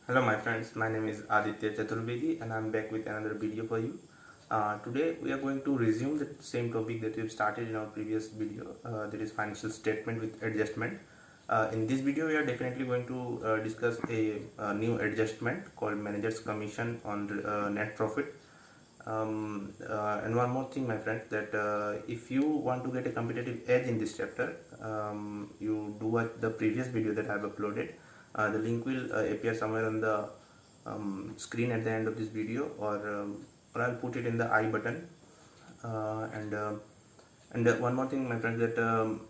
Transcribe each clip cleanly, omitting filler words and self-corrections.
Hello my friends, my name is Aditya Chaturvedi and I'm back with another video for you. Today we are going to resume the same topic that we've started in our previous video, that is financial statement with adjustment. In this video we are definitely going to discuss a new adjustment called manager's commission on net profit. And one more thing my friends, that if you want to get a competitive edge in this chapter, you do watch the previous video that I have uploaded. The link will appear somewhere on the screen at the end of this video, or I'll put it in the I button. And one more thing my friends, that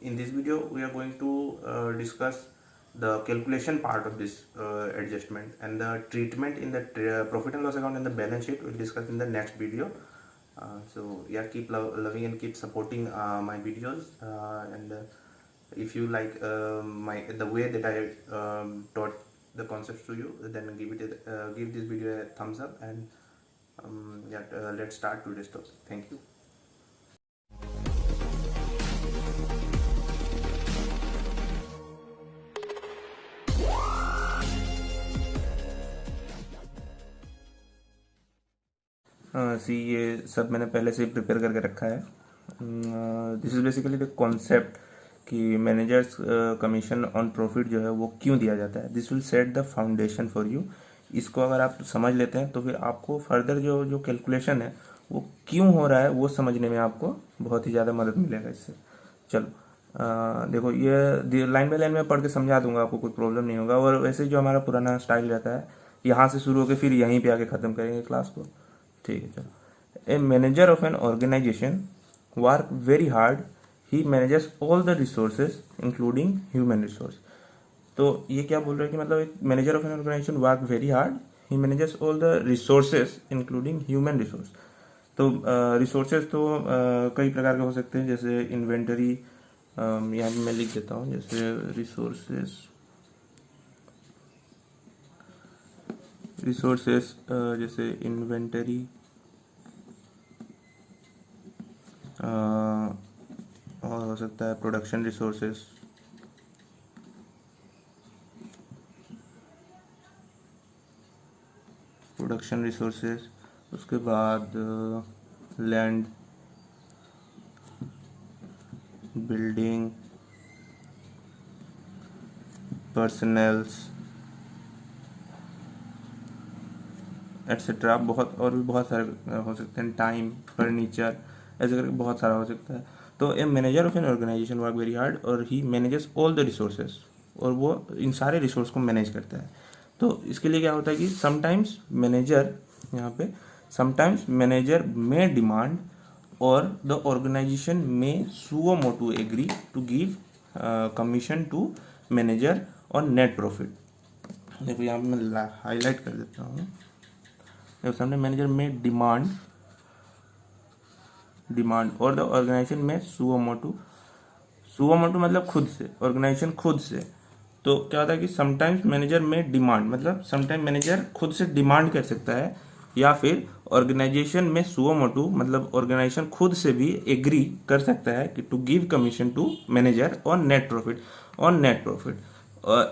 in this video we are going to discuss the calculation part of this adjustment, and the treatment in the profit and loss account and the balance sheet we'll discuss in the next video. So yeah, keep loving and keep supporting my videos, and if you like the way that I taught the concepts to you, then give this video a thumbs up, and yeah, let's start today's topic. Thank you. सी ये सब मैंने पहले से prepare करके रखा है. This is basically the concept कि managers commission on profit जो है वो क्यों दिया जाता है. This will set the foundation for you. इसको अगर आप समझ लेते हैं तो फिर आपको फर्दर जो कैलकुलेशन है वो क्यों हो रहा है वो समझने में आपको बहुत ही ज़्यादा मदद मिलेगा इससे. चलो देखो, ये लाइन बाय लाइन में पढ़ के समझा दूंगा, आपको कोई प्रॉब्लम नहीं होगा. और वैसे जो हमारा पुराना स्टाइल रहता है, यहाँ से शुरू होकर फिर यहीं पे आके ख़त्म करेंगे क्लास को. ठीक है, चलो. A manager of an organisation work very hard. He manages all the resources including human resource. तो ये क्या बोल रहा है कि मतलब एक manager of an organisation work very hard. He manages all the resources including human resource. तो रिसोर्सेज तो कई प्रकार के हो सकते हैं, जैसे इन्वेंटरी. यहाँ पे मैं लिख देता हूँ, जैसे रिसोर्सेस जैसे इन्वेंटरी, और हो सकता है प्रोडक्शन रिसोर्सेस, उसके बाद लैंड, बिल्डिंग, पर्सनल्स एट्सेट्रा. और भी बहुत सारे हो सकते हैं, टाइम, फर्नीचर, ऐसे करके बहुत सारा हो सकता है. तो a manager of an organisation work very hard और he manages all the resources, और वो इन सारे रिसोर्स को मैनेज करता है. तो इसके लिए क्या होता है कि समटाइम्स मैनेजर, यहाँ पे समटाइम्स मैनेजर में डिमांड और द ऑर्गेनाइजेशन में suo motu agree to give commission to manager on net profit. देखो यहाँ पे मैं हाईलाइट कर देता हूँ. देखो सामने मैनेजर में डिमांड और द ऑर्गेनाइजेशन में सुओ मोटू मतलब खुद से, ऑर्गेनाइजेशन खुद से. तो क्या होता है कि समटाइम्स मैनेजर में डिमांड मतलब समटाइम मैनेजर खुद से डिमांड कर सकता है, या फिर ऑर्गेनाइजेशन में सुओ मोटू मतलब ऑर्गेनाइजेशन खुद से भी एग्री कर सकता है कि to give commission to manager on net profit.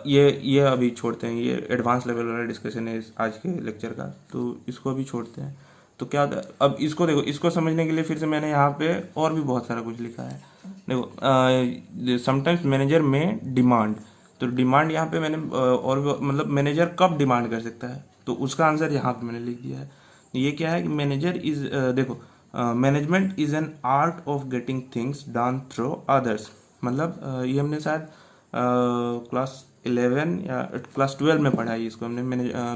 ये अभी छोड़ते हैं, ये एडवांस लेवल वाला डिस्कशन है आज के लेक्चर का, तो इसको अभी छोड़ते हैं. तो क्या होता है, अब इसको देखो, इसको समझने के लिए फिर से मैंने यहाँ पे और भी बहुत सारा कुछ लिखा है. देखो समटाइम्स मैनेजर में डिमांड, तो डिमांड यहाँ पे मैंने और मतलब मैनेजर कब डिमांड कर सकता है, तो उसका आंसर यहाँ पे मैंने लिख दिया है. ये क्या है कि मैनेजर इज, देखो management is an art of getting things done through others. मतलब ये हमने शायद क्लास 11 या क्लास 12 में पढ़ा है इसको हमने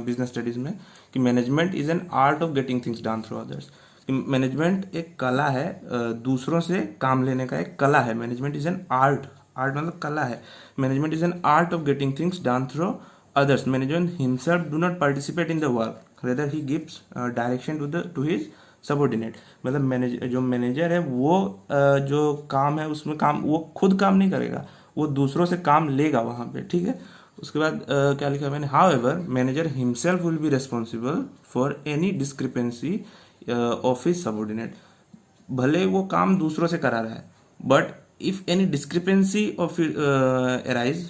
बिजनेस स्टडीज में, कि management is an art of getting things done through others. Management एक कला है, दूसरों से काम लेने का एक कला है. मैनेजमेंट इज एन आर्ट मतलब कला है. Management is an art of getting things done through others. Management himself do not participate in the work, rather he gives direction to his subordinate. मतलब जो मैनेजर है वो जो काम है उसमें वो खुद काम नहीं करेगा, वो दूसरों से काम लेगा वहाँ पे. ठीक है. उसके बाद क्या लिखा मैंने, however manager himself will be responsible for any discrepancy of his subordinate. भले वो काम दूसरों से करा रहा है, but if any discrepancy of arise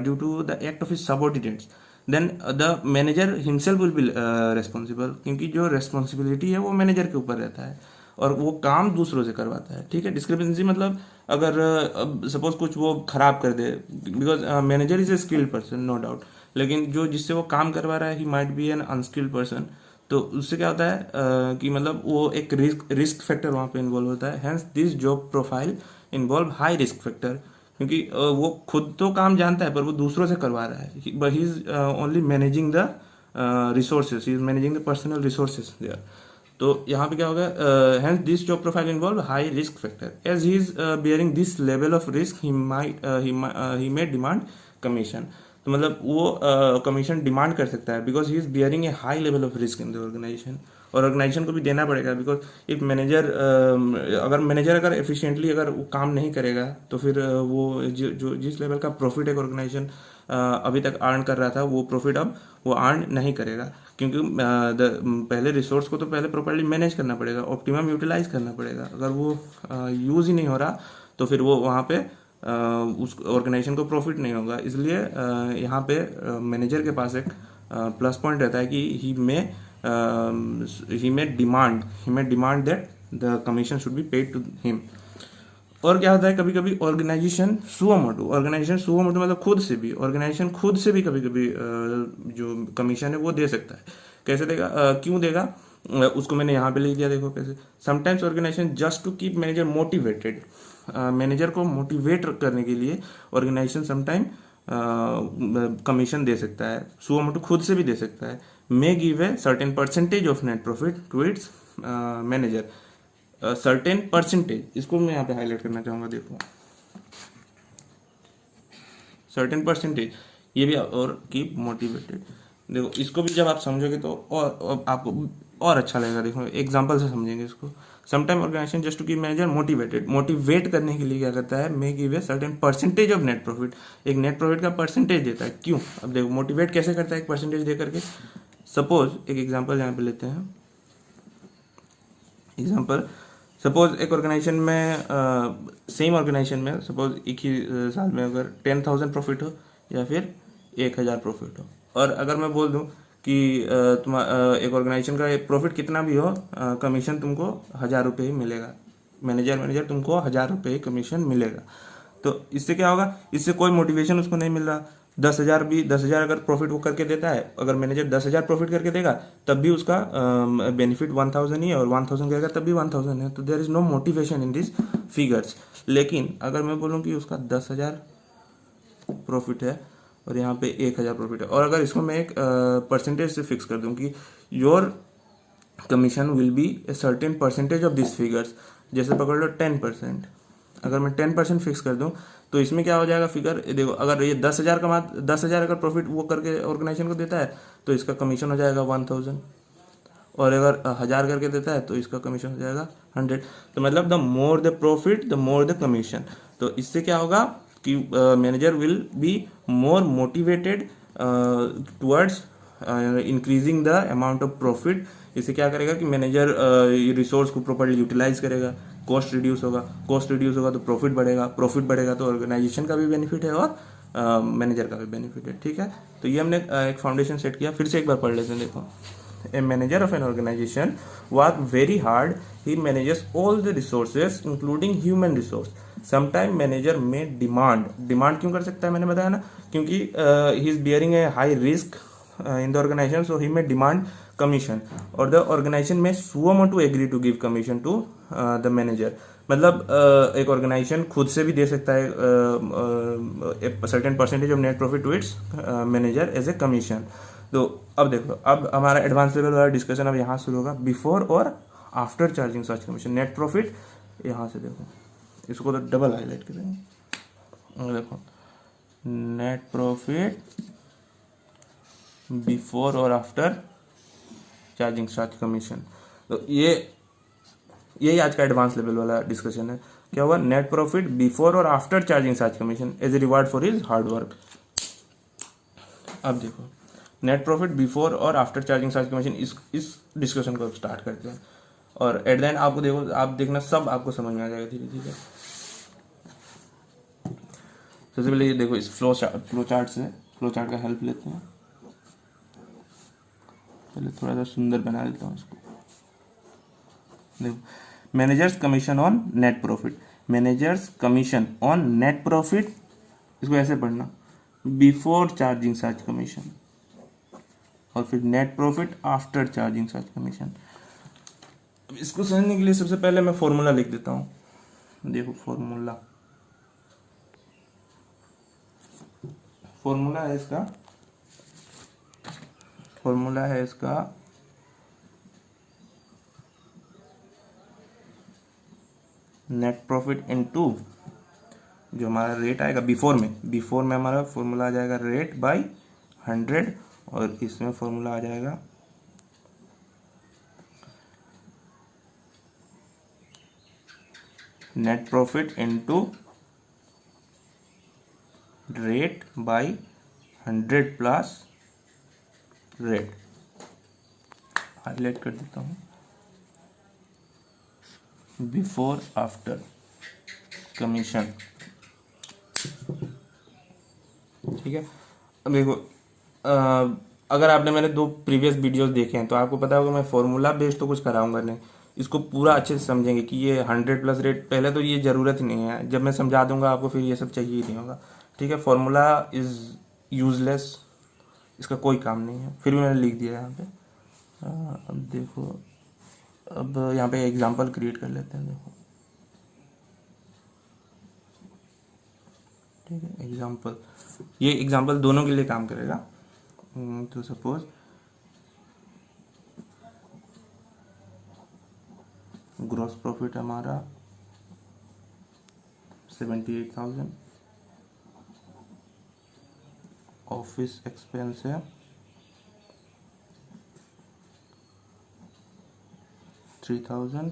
due to the act of his subordinates, then the manager himself will be responsible, क्योंकि जो रेस्पॉन्सिबिलिटी है वो मैनेजर के ऊपर रहता है और वो काम दूसरों से करवाता है। ठीक है, डिस्क्रिपेंसी मतलब अगर सपोज कुछ वो खराब कर दे, because manager is a skilled person no doubt, लेकिन जो जिससे वो काम करवा रहा है he might be an unskilled person, तो उससे क्या होता है कि मतलब वो एक रिस्क फैक्टर वहाँ पे इन्वॉल्व होता है। Hence this job profile involve high risk factor, क्योंकि वो खुद तो काम जानता है पर वो दूसरों से करवा रहा है, but he is only managing the resources, he is managing the personal resources there. तो यहाँ पे क्या होगा, hence this job profile involve high risk factor, as he is bearing this level of risk he may demand commission. तो मतलब वो commission demand कर सकता है because he is bearing a high level of risk in the organisation, और organisation को भी देना पड़ेगा बिकॉज इफ मैनेजर अगर एफिशिएंटली अगर वो काम नहीं करेगा तो फिर वो जो जिस लेवल का प्रॉफिट एक ऑर्गेनाइजेशन अभी तक अर्न कर रहा था वो प्रॉफिट अब वो अर्न नहीं करेगा, क्योंकि पहले रिसोर्स को तो पहले प्रॉपर्ली मैनेज करना पड़ेगा, ऑप्टिमम यूटिलाइज करना पड़ेगा। अगर वो यूज़ ही नहीं हो रहा तो फिर वो वहाँ पे उस ऑर्गेनाइजेशन को प्रॉफिट नहीं होगा। इसलिए यहाँ पे मैनेजर के पास एक प्लस पॉइंट रहता है कि he may demand that the commission should be paid to him. और क्या होता है, कभी कभी ऑर्गेनाइजेशन सुओ मतलब ऑर्गेनाइजेशन खुद से भी कभी कभी जो कमीशन है वो दे सकता है। कैसे देगा, क्यों देगा, उसको मैंने यहाँ पे लिख दिया, देखो कैसे। Sometimes organisation just to keep manager motivated, manager को मोटिवेट करने के लिए ऑर्गेनाइजेशन समटाइम कमीशन दे सकता है, सुओ मोटो खुद से भी दे सकता है। May give a certain percentage of net profit to its manager, certain percentage, इसको मैं यहाँ पे हाईलाइट करना चाहूंगा, देखो सर्टेन परसेंटेज, ये भी और कीप मोटिवेटेड। देखो इसको भी जब आप समझोगे तो और आपको और अच्छा लगेगा। देखो एग्जांपल से समझेंगे इसको। Sometime organisation just to keep manager motivate करने के लिए क्या करता है, may give a certain percentage of net profit, एक नेट प्रॉफिट का परसेंटेज देता है। क्यों, अब देखो मोटिवेट कैसे करता है एक परसेंटेज दे करके। सपोज एक एग्जाम्पल यहाँ पे लेते हैं, सपोज एक ऑर्गेनाइजेशन में सेम ऑर्गेनाइजेशन में सपोज एक ही साल में अगर 10,000 प्रॉफिट हो या फिर 1,000 प्रॉफिट हो, और अगर मैं बोल दूं कि एक ऑर्गेनाइजेशन का प्रॉफिट कितना भी हो, कमीशन तुमको 1,000 रुपये ही मिलेगा, मैनेजर तुमको 1,000 रुपये ही कमीशन मिलेगा। तो इससे क्या होगा, इससे कोई मोटिवेशन उसको नहीं मिल रहा। 10,000 अगर प्रॉफिट वो करके देता है, अगर मैनेजर 10,000 प्रॉफिट करके देगा तब भी उसका बेनिफिट 1,000 ही है, और 1,000 करेगा तब भी 1,000 है। तो there is no motivation in this figures. लेकिन अगर मैं बोलूँ कि उसका 10,000 प्रॉफिट है और यहाँ पे 1,000 प्रॉफिट है, और अगर इसको मैं एक परसेंटेज से फिक्स कर दूँ कि your commission will be A certain percentage of this figures, जैसे पकड़ लो 10%, अगर मैं 10% फिक्स कर दूं तो इसमें क्या हो जाएगा फिगर, देखो अगर ये 10,000 अगर प्रॉफिट वो करके ऑर्गेनाइजेशन को देता है तो इसका कमीशन हो जाएगा 1,000, और अगर 1,000 करके देता है तो इसका कमीशन हो जाएगा 100। तो मतलब the more the profit the more the commission. तो इससे क्या होगा कि manager will be more motivated towards increasing the amount of profit. इससे क्या करेगा कि मैनेजर रिसोर्स को प्रॉपर्ली यूटिलाइज करेगा, कॉस्ट रिड्यूस होगा तो प्रॉफिट बढ़ेगा तो ऑर्गेनाइजेशन का भी बेनिफिट है और मैनेजर का भी बेनिफिट है। ठीक है, तो ये हमने एक फाउंडेशन सेट किया। फिर से एक बार पढ़ लेते हैं, देखो। A manager of an organization work very hard. He manages all the resources including human resource. Sometime manager may demand क्यों कर सकता है, मैंने बताया ना, क्योंकि he is bearing a high risk in the organization, so he may demand commission, or the organization may sue to agree to give commission to the manager। मतलब एक ऑर्गेनाइजेशन खुद से भी दे सकता है certain percentage of net profit to its manager as a commission. तो अब देखो, अब हमारा एडवांस लेवल वाला डिस्कशन अब यहाँ शुरू होगा, बिफोर और after charging such commission. Net profit यहाँ से देखो, इसको तो डबल हाईलाइट करेंगे। देखो नेट प्रॉफिट बिफोर और आफ्टर चार्जिंग सच कमीशन। तो यही आज का एडवांस लेवल वाला डिस्कशन है। क्या हुआ, नेट प्रॉफिट बिफोर और after charging such commission as a reward for his hard work. अब देखो नेट प्रॉफिट बिफोर और आफ्टर चार्जिंग सच कमीशन, इस डिस्कशन को स्टार्ट करते हैं, और एट द एंड आपको देखो, आप देखना सब आपको समझ में आ जाएगा धीरे धीरे। सबसे पहले ये देखो, इस फ्लो चार्ट का हेल्प लेते हैं। पहले थोड़ा सा सुंदर बना देता हूँ इसको। देखो, managers commission on net profit, managers commission on net profit, इसको ऐसे पढ़ना, बिफोर चार्जिंग सच कमीशन, और फिर net profit after charging such commission. अब इसको समझने के लिए सबसे पहले मैं फॉर्मूला लिख देता हूँ। देखो फॉर्मूला है इसका नेट प्रॉफिट इनटू जो हमारा रेट आएगा बिफोर में हमारा फॉर्मूला आ जाएगा रेट बाय 100, और इसमें फॉर्मूला आ जाएगा net profit into rate by 100 plus rate. Highlight कर देता हूँ, बिफोर आफ्टर कमीशन। ठीक है। अब देखो, अगर आपने मेरे 2 प्रीवियस वीडियोस देखे हैं तो आपको पता होगा मैं फॉर्मूला बेस्ड तो कुछ कराऊंगा नहीं, इसको पूरा अच्छे से समझेंगे कि ये 100 प्लस रेट, पहले तो ये जरूरत ही नहीं है, जब मैं समझा दूंगा आपको फिर ये सब चाहिए ही नहीं होगा। ठीक है, फॉर्मूला इज यूजलेस, इसका कोई काम नहीं है, फिर भी मैंने लिख दिया यहाँ पे। अब देखो, अब यहाँ पे एग्जाम्पल क्रिएट कर लेते हैं। देखो, ठीक है, एग्जाम्पल, ये एग्जाम्पल दोनों के लिए काम करेगा। तो सपोज ग्रॉस प्रॉफिट हमारा 78,000, ऑफिस एक्सपेंस है 3,000,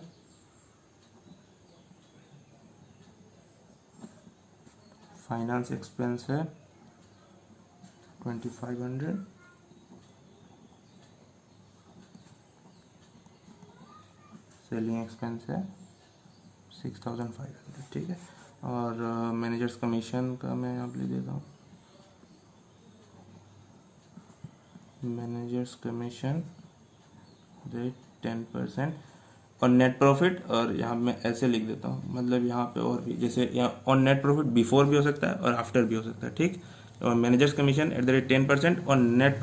फाइनेंस एक्सपेंस है 2,500, सेलिंग एक्सपेंस है 6,500। ठीक है, और मैनेजर्स कमीशन का मैं यहाँ पे लिख देता हूँ, मैनेजर्स कमीशन रेट 10%, और नेट प्रॉफिट, और यहाँ मैं ऐसे लिख देता हूँ, मतलब यहाँ पे और भी, जैसे यहाँ ऑन नेट प्रॉफिट बिफोर भी हो सकता है और आफ्टर भी हो सकता है। ठीक, और managers commission at the rate 10% और नेट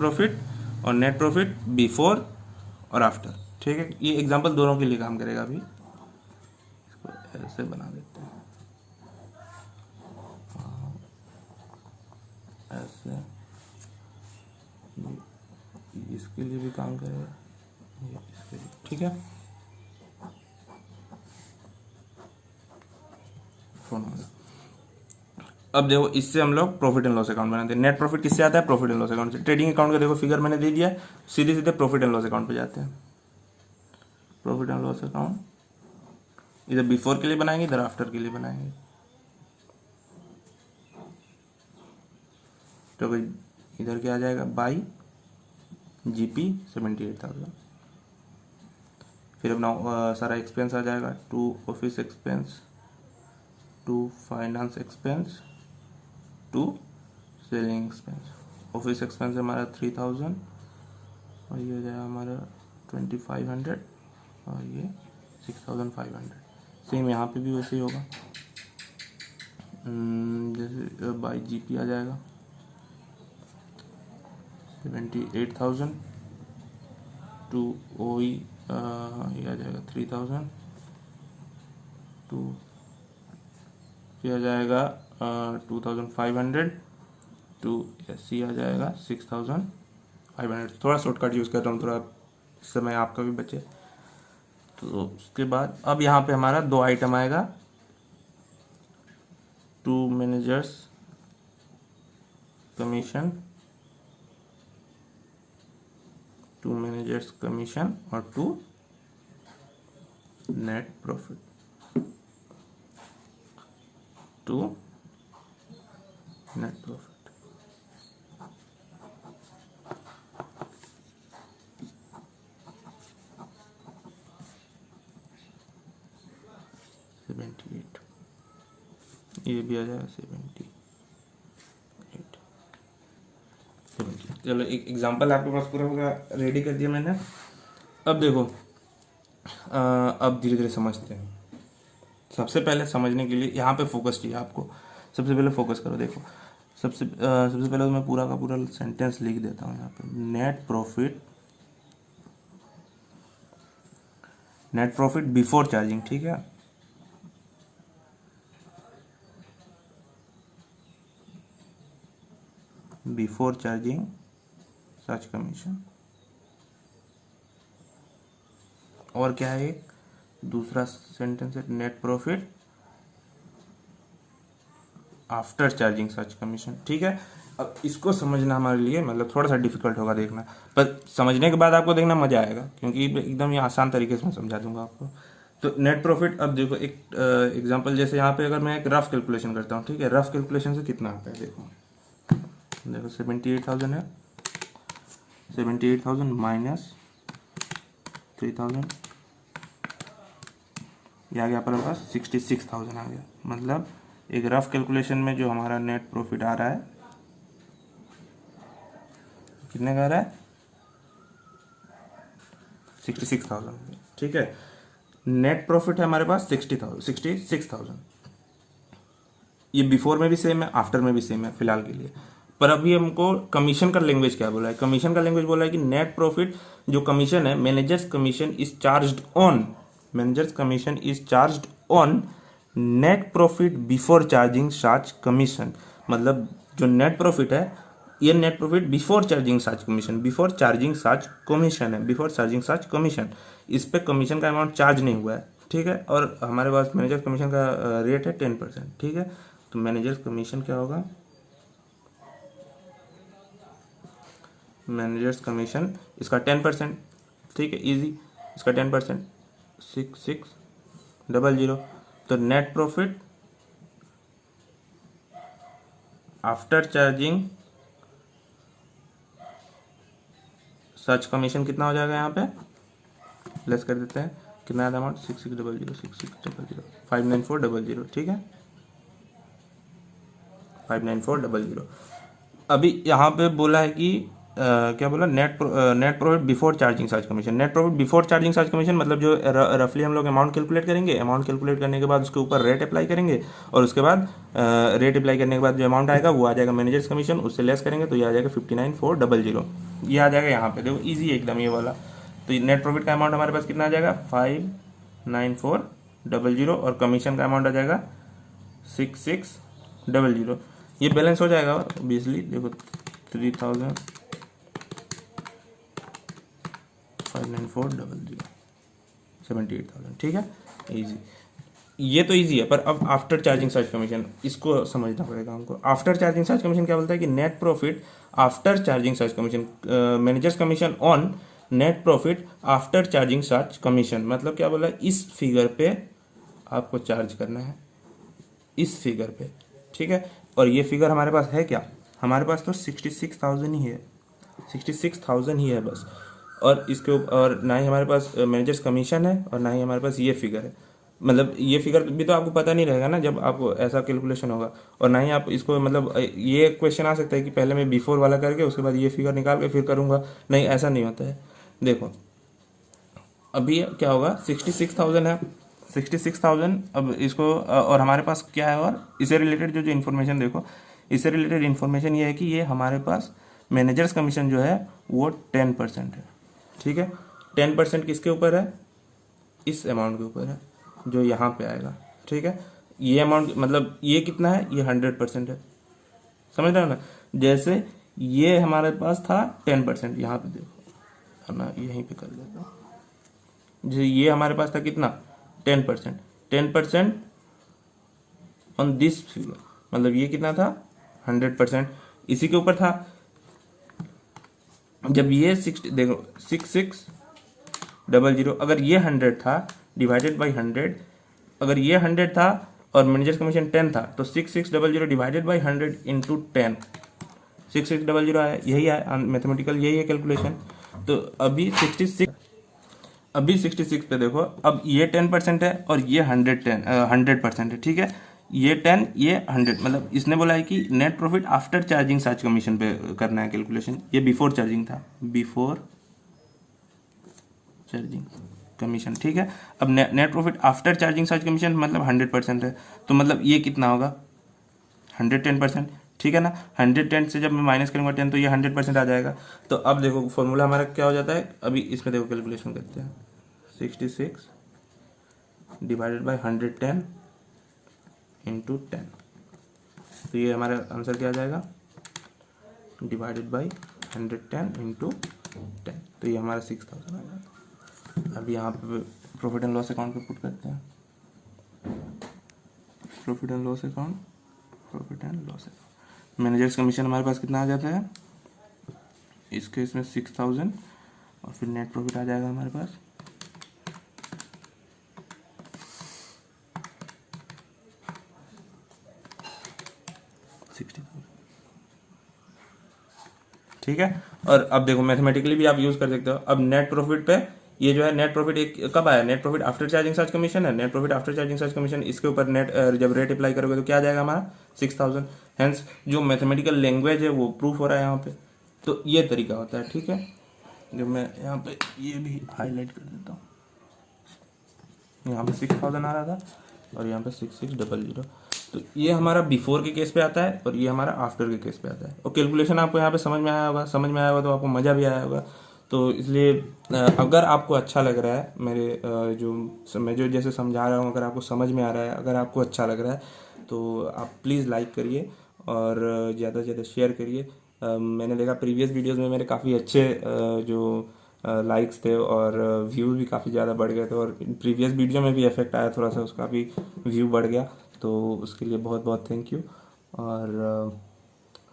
प्रॉफिट बिफोर और आफ्टर। ठीक है, ये एग्जांपल दोनों के लिए काम करेगा। अभी इसको ऐसे बना देते हैं, ऐसे, इसके लिए भी काम करेगा, ये इसके लिए। ठीक है, अब देखो, इससे हम लोग प्रॉफिट एंड लॉस अकाउंट बनाते हैं। नेट प्रॉफिट किससे आता है? प्रॉफिट एंड लॉस अकाउंट से। ट्रेडिंग अकाउंट का देखो फिगर मैंने दे दिया, सीधे सीधे प्रॉफिट एंड लॉस अकाउंट पे जाते हैं। प्रॉफिट एंड लॉस अकाउंट इधर बिफोर के लिए बनाएंगे, इधर आफ्टर के लिए बनाएंगे। तो भाई इधर क्या आ जाएगा, बाई जीपी 78,000। फिर अपना सारा एक्सपेंस आ जाएगा, to office expense, to finance expense, to selling expense. Office expense हमारा 3,000, और ये हो जाएगा हमारा 2,500, और ये 6,500। सेम यहाँ पे भी वैसे ही होगा, जैसे बाई जीपी आ जाएगा 78,000, टू ओई ये आ जाएगा 3,000, टू ये आ जाएगा 2,500, टू एस आ जाएगा 6,500। थोड़ा शॉर्टकट यूज़ कर रहा हूँ, थोड़ा समय आपका भी बचे। तो उसके बाद अब यहाँ पे हमारा 2 आइटम आएगा, टू मैनेजर्स कमीशन और टू नेट प्रॉफिट, ये भी आ जाएगा 78। चलो एक एग्जांपल आपके पास पूरा पूरा रेडी कर दिया मैंने। अब देखो अब धीरे धीरे समझते हैं। सबसे पहले समझने के लिए यहाँ पे फोकस चाहिए आपको। सबसे पहले फोकस करो। देखो सबसे पहले तो मैं पूरा का पूरा सेंटेंस लिख देता हूँ यहाँ पे। नेट प्रॉफिट बिफोर चार्जिंग, ठीक है। Before charging such commission. और क्या है एक दूसरा सेंटेंस है, net profit after charging such commission, ठीक है। अब इसको समझना हमारे लिए मतलब थोड़ा सा डिफिकल्ट होगा देखना, पर समझने के बाद आपको देखना मजा आएगा, क्योंकि एकदम ये आसान तरीके से मैं समझा दूंगा आपको। तो नेट प्रॉफिट, अब देखो एक एग्जांपल, जैसे यहाँ पे अगर मैं एक रफ कैलकुलेशन करता हूँ, ठीक है। रफ कैलकुलेशन से कितना आता है देखो 78,000 है। 78,000 माइनस 3,000, ये आ गया अपने पास 66,000 आ गया। मतलब एक रफ कैलकुलेशन में जो हमारा नेट प्रॉफिट आ रहा है, कितने का आ रहा है 66,000, ठीक है। नेट प्रॉफिट है हमारे पास 66,000। ये बिफोर में भी सेम है, आफ्टर में भी सेम है फिलहाल के लिए। पर अभी हमको कमीशन का लैंग्वेज क्या बोला है? कमीशन का लैंग्वेज बोला है कि नेट प्रॉफिट जो कमीशन है, managers commission is charged on, managers commission is charged on net profit before charging such commission. मतलब जो नेट प्रॉफिट है, ये net profit before charging such commission, before charging such commission है, before charging such commission. इस पे commission का amount charge नहीं हुआ है, ठीक है। और हमारे पास मैनेजर कमीशन का रेट है 10%, ठीक है। तो मैनेजर कमीशन क्या होगा, मैनेजर्स कमीशन इसका 10%, ठीक है, इजी। इसका 10% 6600। तो net profit after charging such commission कितना हो जाएगा? यहाँ पे लेस कर देते हैं, कितना है अमाउंट 6600, 59400, ठीक है 59400। अभी यहाँ पे बोला है कि क्या बोला, net profit before charging such commission. Net profit before charging such commission मतलब जो रफली हम लोग अमाउंट कैलकुलेट करेंगे, अमाउंट कैलकुलेट करने के बाद उसके ऊपर रेट अप्लाई करेंगे, और उसके बाद रेट अप्लाई करने के बाद जो अमाउंट आएगा वो आ जाएगा मैनेजर्स कमीशन, उससे लेस करेंगे तो ये आ जाएगा 59,400, ये आ जाएगा यहाँ पे। देखो ईजी है एकदम ये वाला। तो नेट प्रॉफिट का अमाउंट हमारे पास कितना आ जाएगा 59,400, और कमीशन का अमाउंट आ जाएगा 6600। ये बैलेंस हो जाएगा ऑब्वियसली। देखो 3,000 59400 78,000, ठीक है इजी। ये तो इजी है, पर अब आफ्टर चार्जिंग सच कमीशन इसको समझना पड़ेगा हमको। आफ्टर चार्जिंग सच कमीशन क्या बोलता है कि net profit after charging such commission, managers commission on net profit after charging such commission. मतलब क्या बोला है, इस फिगर पे आपको चार्ज करना है, इस फिगर पे, ठीक है। और ये फिगर हमारे पास है क्या, हमारे पास तो 66,000 ही है, 66,000 ही है बस। और इसके और ना ही हमारे पास मैनेजर्स कमीशन है, और ना ही हमारे पास ये फिगर है। मतलब ये फिगर भी तो आपको पता नहीं रहेगा ना जब आपको ऐसा कैलकुलेशन होगा, और ना ही आप इसको मतलब ये क्वेश्चन आ सकता है कि पहले मैं बिफोर वाला करके उसके बाद ये फिगर निकाल के फिर करूँगा। नहीं, ऐसा नहीं होता है। देखो अभी क्या होगा 66,000 है, 66,000। अब इसको और हमारे पास क्या है, और इससे रिलेटेड जो इन्फॉर्मेशन देखो, इससे रिलेटेड इन्फॉर्मेशन ये है कि ये हमारे पास मैनेजर्स कमीशन जो है वो 10% है, ठीक है। 10% किसके ऊपर है, इस अमाउंट के ऊपर है जो यहाँ पे आएगा, ठीक है। ये अमाउंट मतलब ये कितना है, ये 100% है, समझ रहे हो ना। जैसे ये हमारे पास था 10%, यहाँ पे देखो है ना, यहीं पे कर देता हूँ। जैसे ये हमारे पास था कितना 10%, 10% ऑन दिस फिगर, मतलब ये कितना था 100% इसी के ऊपर था। जब ये 60 देखो 6600, अगर ये 100 था डिवाइडेड बाई 100, अगर ये 100 था और मैनेजर कमीशन 10 था, तो 6600 डिवाइडेड बाई 100 इंटू 10, 6600 आया। यही है मैथमेटिकल, यही है कैलकुलेशन। तो अभी 66 पे देखो, अब ये 10% है और ये 100% है, ठीक है। ये 10 ये 100, मतलब इसने बोला है कि net profit after charging charge commission पे करना है कैलकुलेशन, ये बिफोर चार्जिंग था, बिफोर चार्जिंग कमीशन, ठीक है। अब net profit after charging charge commission मतलब 100% है, तो मतलब ये कितना होगा 110%, ठीक है ना। 110 से जब मैं माइनस करूँगा 10 तो ये 100% आ जाएगा। तो अब देखो फॉर्मूला हमारा क्या हो जाता है, अभी इसमें देखो कैलकुलेशन करते हैं, 66 डिवाइडेड बाई 110 इंटू 10, तो ये हमारा आंसर क्या आ जाएगा, डिवाइडेड बाई 110 इंटू 10, तो ये हमारा 6000 आ जाएगा। अब यहाँ पे प्रॉफिट एंड लॉस अकाउंट पे पुट करते हैं, profit and loss account, profit and loss account, managers commission हमारे पास कितना आ जाता है इस केस में 6000, और फिर नेट प्रॉफिट आ जाएगा हमारे पास 60,000, ठीक है। और अब देखो मैथमेटिकली भी आप यूज कर सकते हो। अब नेट प्रॉफिट पे ये जो है नेट प्रॉफिट एक कब आया, net profit after charging charge commission है, net profit after charging charge commission, इसके ऊपर नेट जब रेट अप्लाई करोगे तो क्या आ जाएगा हमारा 6000। हेंस जो मैथमेटिकल लैंग्वेज है वो प्रूफ हो रहा है यहाँ पे। तो ये तरीका होता है, ठीक है। जब मैं यहाँ पे ये भी हाईलाइट कर देता हूँ, यहाँ पे 6000 आ रहा था और यहाँ पे 6600, तो ये हमारा बिफोर के केस पे आता है और ये हमारा आफ्टर के केस पे आता है। और कैलकुलेशन आपको यहाँ पे समझ में आया होगा, समझ में आया होगा तो आपको मज़ा भी आया होगा। तो इसलिए अगर आपको अच्छा लग रहा है मेरे मैं जो जैसे समझा रहा हूँ, अगर आपको समझ में आ रहा है, अगर आपको अच्छा लग रहा है तो आप प्लीज़ लाइक करिए और ज़्यादा से ज़्यादा शेयर करिए। मैंने देखा प्रीवियस वीडियोज़ में मेरे काफ़ी अच्छे जो लाइक्स थे और व्यू भी काफ़ी ज़्यादा बढ़ गए थे, और प्रीवियस वीडियो में भी इफेक्ट आया थोड़ा सा, उसका भी व्यू बढ़ गया, तो उसके लिए बहुत बहुत थैंक यू। और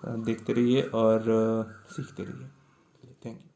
देखते रहिए और सीखते रहिए, थैंक यू।